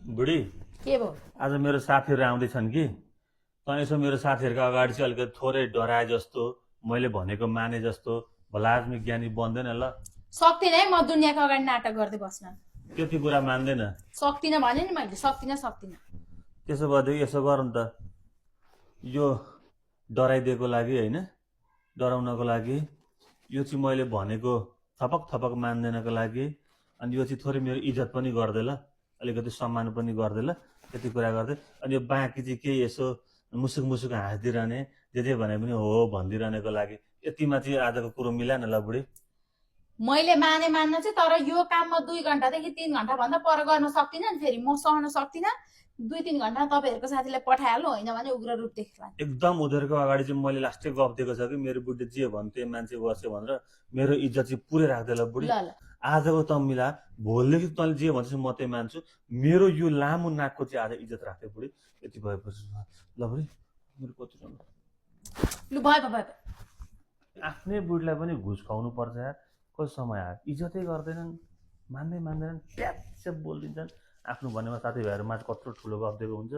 बुढी के भयो? आज मेरो साथीहरू आउँदैछन् कि तँ यसो मेरो साथीहरूको अगाडि चाहिँ अलिकति थोरै डराए जस्तो मैले भनेको माने जस्तो भला आदमी ज्ञानी बन्दैन ल। सक्दिनँ है म दुनियाँको अगाडि नाटक गर्दै बस्न। त्यति कुरा मान्दैन। सक्दिनँ भने नि मैले सक्दिनँ। त्यसो भएदेखि यसो गर नि त, यो डराइदिएको लागि होइन, डराउनको लागि, यो चाहिँ मैले भनेको थपक थपक मान्दैनको लागि, अनि यो चाहिँ थोरै मेरो इज्जत पनि गर्दै ल, अलिकति सम्मान पनि गर्दै ल, त्यति कुरा गर्दै। अनि यो बाँकी चाहिँ केही यसो मुसुक मुसुक हाँसिदिरहने, जे भने पनि हो भनिदिरहनेको लागि यतिमा चाहिँ आजको कुरो मिलाएन ल बुढी। मैले मान्न चाहिँ, तर यो काम म 2 घण्टादेखि 3 घण्टा भन्दा पर गर्न सक्दिनँ नि। फेरि म सहन सक्दिनँ। 2-3 घण्टा तपाईँहरूको साथीलाई पठाइहाल्नु, होइन भने उग्र रूप देख्ला। एकदम उनीहरूको अगाडि चाहिँ मैले लास्टै गफ दिएको छ कि मेरो बुढी जे भन्थे मान्छे बस्यो भनेर मेरो इज्जत चाहिँ पुरै राख्दै ल बुढी। ल ल आजको त मिला, भोलिदेखि तैँले जे भन्छ म त्यही मान्छु। मेरो यो लामो नाकको चाहिँ आज इज्जत राख्दै बुढी। यति भएपछि ल बुढी, मेरो कति लु भयो। आफ्नै बुढीलाई पनि घुस खुवाउनु पर्छ यार। कति समय आयो, इज्जतै गर्दैनन्, मान्दैनन्, प्याच बोलिदिन्छन्। आफ्नो भनेमा साथीभाइहरूमा कत्रो ठुलो गफ दिएको हुन्छ।